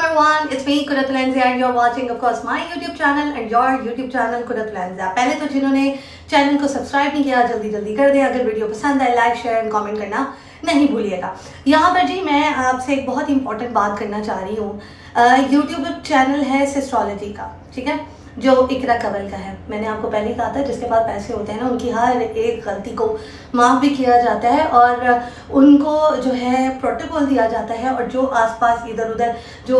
everyone, it's me Kurat Lenza and you're watching of course my YouTube channel and your YouTube channel Kurat Lenza। पहले तो जिन्होंने channel को subscribe नहीं किया जल्दी जल्दी कर दें। अगर वीडियो पसंद आए लाइक शेयर एंड कमेंट करना नहीं भूलिएगा। यहाँ पर जी मैं आपसे एक बहुत इंपॉर्टेंट बात करना चाह रही हूँ। यूट्यूब चैनल है एस्ट्रोलॉजी का, ठीक है, जो इकरा कंवल का है। मैंने आपको पहले कहा था जिसके पास पैसे होते हैं ना उनकी हर एक गलती को माफ़ भी किया जाता है और उनको जो है प्रोटोकॉल दिया जाता है, और जो आसपास इधर उधर जो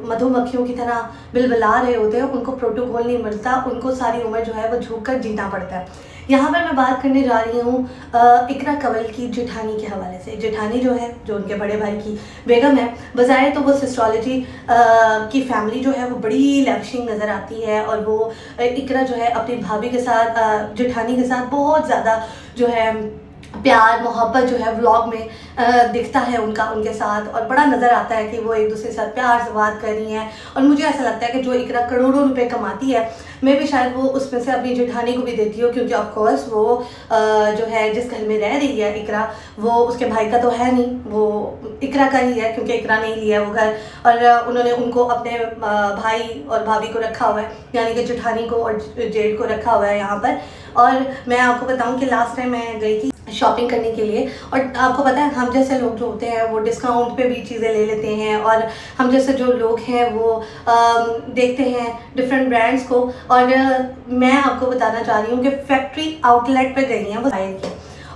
मधुमक्खियों की तरह बिलबिला रहे होते हैं उनको प्रोटोकॉल नहीं मिलता, उनको सारी उम्र जो है वो झुक कर जीना पड़ता है। यहाँ पर मैं बात करने जा रही हूँ इकरा कंवल की जेठानी के हवाले से। जेठानी जो है, जो उनके बड़े भाई की बेगम है, बजाय तो वो एस्ट्रोलॉजी की फैमिली जो है वो बड़ी लैविशिंग नज़र आती है, और वो इकरा जो है अपनी भाभी के साथ, जेठानी के साथ बहुत ज़्यादा जो है प्यार मोहब्बत जो है व्लॉग में दिखता है उनके साथ, और बड़ा नज़र आता है कि वो एक दूसरे के साथ प्यार से बात कर रही हैं। और मुझे ऐसा लगता है कि जो इकरा करोड़ों रुपए कमाती है, मैं भी शायद वो उसमें से अपनी जेठानी को भी देती हूँ, क्योंकि ऑफ कोर्स वो जो है जिस घर में रह रही है इकरा, वो उसके भाई का तो है नहीं, वो इकरा का ही है, क्योंकि इकरा नहीं लिया वो घर, और उन्होंने उनको अपने भाई और भाभी को रखा हुआ है, यानी कि जेठानी को और जेठ को रखा हुआ है यहाँ पर। और मैं आपको बताऊँ कि लास्ट टाइम मैं गई थी शॉपिंग करने के लिए, और आपको पता है हम जैसे लोग जो होते हैं वो डिस्काउंट पे भी चीज़ें ले लेते हैं, और हम जैसे जो लोग हैं वो देखते हैं डिफरेंट ब्रांड्स को। और मैं आपको बताना चाह रही हूँ कि फैक्ट्री आउटलेट पे गई हैं वो साइड की,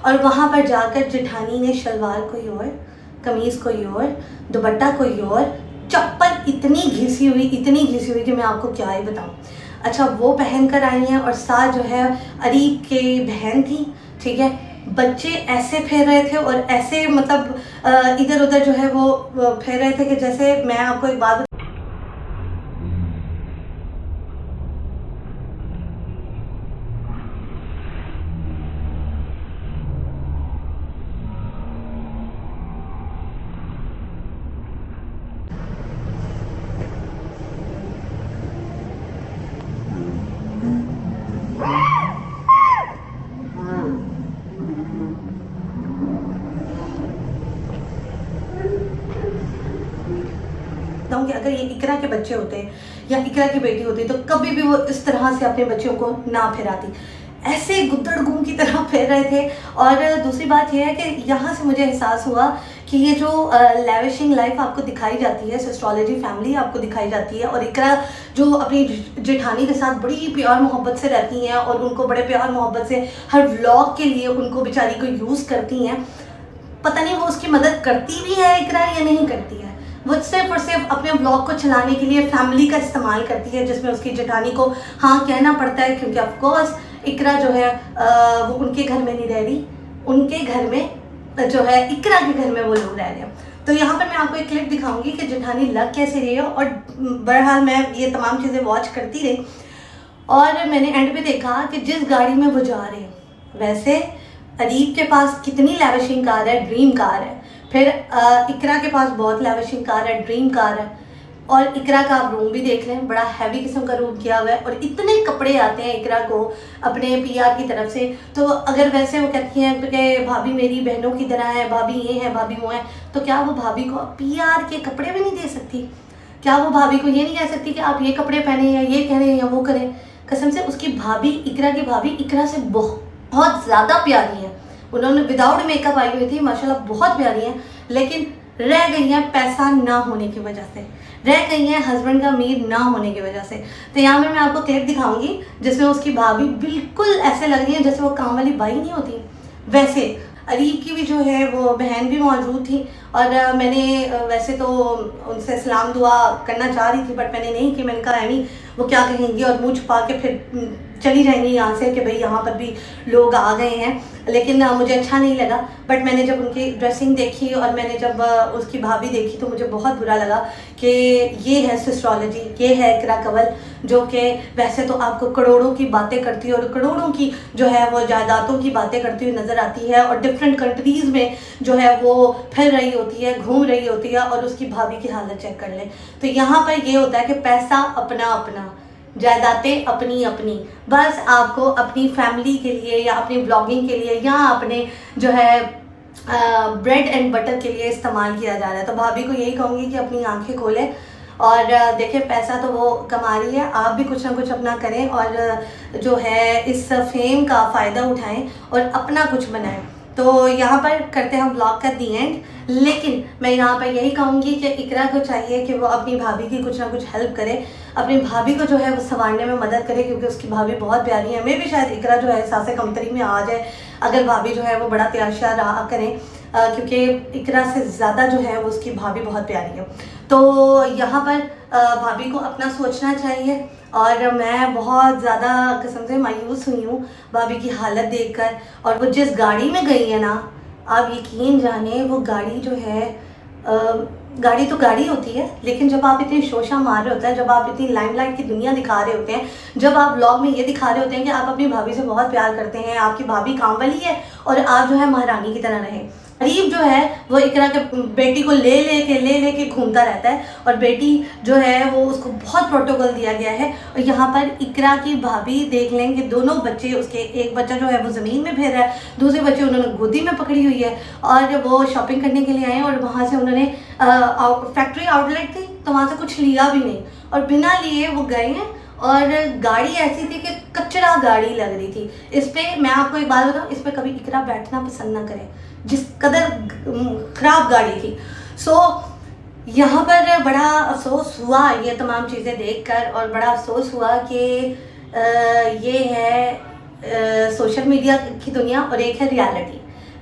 और वहाँ पर जाकर जेठानी ने शलवार कोई और, कमीज़ कोई और, दुपट्टा कोई और, चप्पल इतनी घिसी हुई कि मैं आपको क्या ही बताऊँ। अच्छा, वो पहन कर आई हैं, और साथ जो है अरीब के बहन थी, ठीक है, बच्चे ऐसे फेर रहे थे और ऐसे मतलब इधर उधर जो है वो फेर रहे थे कि जैसे मैं आपको एक बात बताऊं कि अगर ये इकरा के बच्चे होते या इकरा की बेटी होती तो कभी भी वो इस तरह से अपने बच्चों को ना फिराती, ऐसे गुद्दड़ गुम की तरह फेर रहे थे। और दूसरी बात यह है कि यहाँ से मुझे एहसास हुआ कि ये जो लैविशिंग लाइफ आपको दिखाई जाती है, एस्ट्रोलॉजी फैमिली आपको दिखाई जाती है, और इकरा जो अपनी जेठानी के साथ बड़ी प्यार मोहब्बत से रहती हैं और उनको बड़े प्यार मोहब्बत से हर व्लॉग के लिए उनको बेचारी को यूज़ करती हैं, पता नहीं वो उसकी मदद करती भी है इकरा या नहीं करती है। वो सिर्फ और सिर्फ अपने ब्लॉग को चलाने के लिए फैमिली का इस्तेमाल करती है, जिसमें उसकी जेठानी को हाँ कहना पड़ता है, क्योंकि ऑफ कोर्स इकरा जो है वो उनके घर में नहीं रह रही, उनके घर में जो है इकरा के घर में वो लोग रह रहे हैं। तो यहाँ पर मैं आपको एक क्लिप दिखाऊंगी कि जेठानी लग कैसे रही है, और बहरहाल मैं ये तमाम चीज़ें वॉच करती रही, और मैंने एंड पे देखा कि जिस गाड़ी में वो जा रहे हैं, वैसे अरीब के पास कितनी लैविशिंग कार है, ड्रीम कार है, फिर इकरा के पास बहुत लैविशिंग कार है, ड्रीम कार है, और इकरा का आप रूम भी देख लें, बड़ा हैवी किस्म का रूम किया हुआ है, और इतने कपड़े आते हैं इकरा को अपने पीआर की तरफ से। तो अगर वैसे वो कहती हैं कि भाभी मेरी बहनों की तरह है, भाभी ये है भाभी वो है, तो क्या वो भाभी को पीआर के कपड़े भी नहीं दे सकती? क्या वो भाभी को ये नहीं कह सकती कि आप ये कपड़े पहने या ये करें या वो करें? कसम से उसकी भाभी, इकरा की भाभी इकरा से बहुत ज़्यादा प्यारी है। उन्होंने विदाउट मेकअप आई हुई थी, माशाल्लाह बहुत प्यारी हैं, लेकिन रह गई हैं पैसा ना होने की वजह से, रह गई हैं हस्बैंड का अमीर ना होने की वजह से। तो यहाँ पर मैं आपको क्लिप दिखाऊंगी जिसमें उसकी भाभी बिल्कुल ऐसे लग रही है जैसे वो काम वाली बाई नहीं होती, वैसे अरीब की भी जो है वो बहन भी मौजूद थी, और मैंने वैसे तो उनसे सलाम दुआ करना चाह रही थी, बट मैंने नहीं कि मैंने कहा एमी वो क्या कहेंगी, और मुँह छुपा के फिर चली जाएंगी यहाँ से कि भाई यहाँ पर भी लोग आ गए हैं, लेकिन मुझे अच्छा नहीं लगा। बट मैंने जब उनकी ड्रेसिंग देखी और मैंने जब उसकी भाभी देखी तो मुझे बहुत बुरा लगा कि ये है एस्ट्रोलॉजी, ये है इकरा कंवल, जो कि वैसे तो आपको करोड़ों की बातें करती है और करोड़ों की जो है वो जायदादों की बातें करती हुई नज़र आती है, और डिफरेंट कंट्रीज़ में जो है वो फिर रही होती है, घूम रही होती है, और उसकी भाभी की हालत चेक कर ले। तो यहाँ पर ये होता है कि पैसा अपना अपना, जायदादें अपनी अपनी, बस आपको अपनी फैमिली के लिए या अपनी ब्लॉगिंग के लिए या अपने जो है ब्रेड एंड बटर के लिए इस्तेमाल किया जा रहा है। तो भाभी को यही कहूँगी कि अपनी आंखें खोलें, और देखिए पैसा तो वो कमा रही है, आप भी कुछ ना कुछ अपना करें और जो है इस फेम का फ़ायदा उठाएं और अपना कुछ बनाएं। तो यहाँ पर करते हैं हम ब्लॉग का दी एंड। लेकिन मैं यहाँ पर यही कहूँगी कि इकरा को चाहिए कि वो अपनी भाभी की कुछ ना कुछ हेल्प करे, अपनी भाभी को जो है वो संवारने में मदद करे, क्योंकि उसकी भाभी बहुत प्यारी है। मैं भी शायद इकरा जो है सासे कमतरी में आ जाए अगर भाभी जो है वो बड़ा त्याशा रहा करें, क्योंकि इकरा से ज़्यादा जो है वो उसकी भाभी बहुत प्यारी है। तो यहाँ पर भाभी को अपना सोचना चाहिए। और मैं बहुत ज़्यादा कसम से मायूस हुई हूँ भाभी की हालत देखकर। और वो जिस गाड़ी में गई है ना, आप यकीन जाने वो गाड़ी जो है गाड़ी तो गाड़ी होती है, लेकिन जब आप इतनी शोशा मार रहे होते हैं, जब आप इतनी लाइमलाइट की दुनिया दिखा रहे होते हैं, जब आप व्लॉग में ये दिखा रहे होते हैं कि आप अपनी भाभी से बहुत प्यार करते हैं, आपकी भाभी काम वाली है और आप जो है महारानी की तरह रहें। गरीब जो है वो इकरा के बेटी को ले लेके घूमता रहता है और बेटी जो है वो उसको बहुत प्रोटोकॉल दिया गया है। और यहाँ पर इकरा की भाभी देख लें कि दोनों बच्चे उसके, एक बच्चा जो है वो ज़मीन में फिर रहा है, दूसरे बच्चे उन्होंने गोदी में पकड़ी हुई है। और वो शॉपिंग करने के लिए आए और वहाँ से उन्होंने फैक्ट्री आउटलेट थी तो वहाँ से कुछ लिया भी नहीं और बिना लिए वो गए हैं। और गाड़ी ऐसी थी कि कचरा गाड़ी लग रही थी। इस पर मैं आपको एक बात बताऊँ, इस पर कभी इकरा बैठना पसंद ना करे, जिस कदर ख़राब गाड़ी थी। सो यहाँ पर बड़ा अफसोस हुआ ये तमाम चीज़ें देखकर, और बड़ा अफसोस हुआ कि ये है सोशल मीडिया की दुनिया और एक है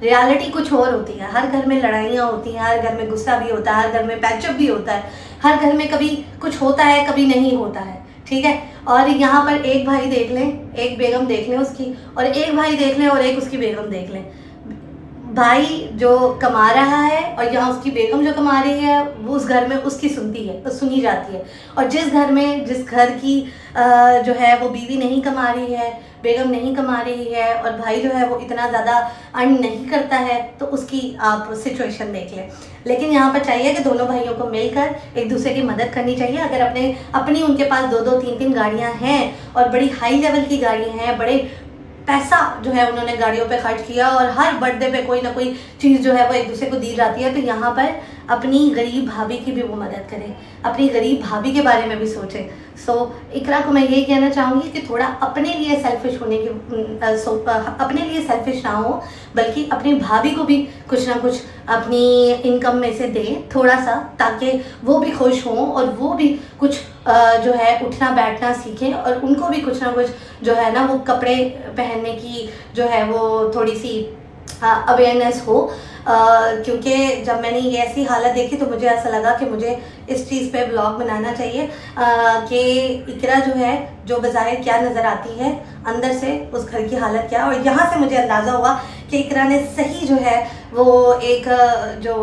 रियलिटी कुछ और होती है। हर घर में लड़ाइयाँ होती हैं, हर घर में गुस्सा भी होता है, हर घर में पैचअप भी होता है, हर घर में कभी कुछ होता है कभी नहीं होता है, ठीक है। और यहाँ पर एक भाई देख लें, एक बेगम देख लें उसकी, और एक भाई देख लें और एक उसकी बेगम देख लें। भाई जो कमा रहा है और यहाँ उसकी बेगम जो कमा रही है वो उस घर में उसकी सुनी जाती है। और जिस घर की जो है वो बीवी नहीं कमा रही है, बेगम नहीं कमा रही है और भाई जो है वो इतना ज़्यादा अर्न नहीं करता है, तो उसकी आप सिचुएशन देख लें। लेकिन यहाँ पर चाहिए कि दोनों भाइयों को मिलकर एक दूसरे की मदद करनी चाहिए। अगर अपनी उनके पास 2-2, 3-3 गाड़ियाँ हैं और बड़ी हाई लेवल की गाड़ियाँ हैं, बड़े पैसा जो है उन्होंने गाड़ियों पे खर्च किया और हर बर्थडे पे कोई ना कोई चीज़ जो है वो एक दूसरे को दी जाती है, तो यहाँ पर अपनी गरीब भाभी की भी वो मदद करें, अपनी गरीब भाभी के बारे में भी सोचें। सो इकरा को मैं यही कहना चाहूँगी कि थोड़ा अपने लिए सेल्फिश होने की अपने लिए सेल्फिश ना हो, बल्कि अपनी भाभी को भी कुछ ना कुछ अपनी इनकम में से दें थोड़ा सा, ताकि वो भी खुश हों और वो भी कुछ जो है उठना बैठना सीखें और उनको भी कुछ ना कुछ जो है ना वो कपड़े पहनने की जो है वो थोड़ी सी अवेयरनेस हो। क्योंकि जब मैंने ये ऐसी हालत देखी तो मुझे ऐसा लगा कि मुझे इस चीज़ पे ब्लॉग बनाना चाहिए कि इकरा जो है जो बज़ाहिर क्या नज़र आती है, अंदर से उस घर की हालत क्या। और यहाँ से मुझे अंदाज़ा हुआ कि इकरा ने सही जो है वो एक जो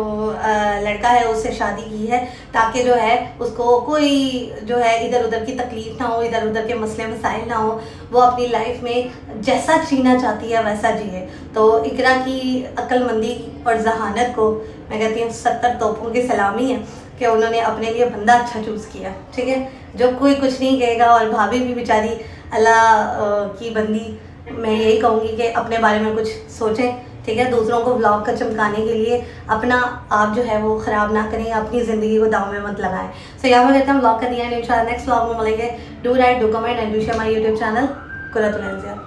लड़का है उससे शादी की है, ताकि जो है उसको कोई जो है इधर उधर की तकलीफ़ ना हो, इधर उधर के मसले मसाइल ना हो, वो अपनी लाइफ में जैसा जीना चाहती है वैसा जिए। तो इकरा की अक्लमंदी और जहानत को मैं कहती हूँ 70 तोपों की सलामी है कि उन्होंने अपने लिए बंदा अच्छा चूज़ किया, ठीक है। जो कोई कुछ नहीं कहेगा, और भाभी भी बेचारी अल्लाह की बंदी, मैं यही कहूँगी कि अपने बारे में कुछ सोचें, ठीक है। दूसरों को व्लॉग का चमकाने के लिए अपना आप जो है वो ख़राब ना करें, अपनी ज़िंदगी को दाव में मत लगाएं। सो यहाँ पर कहते हैं व्लॉग का दिया, इंशाल्लाह नेक्स्ट व्लॉग में मिलेंगे। Do write, do comment and do share my YouTube channel Qurratul इंज़िया।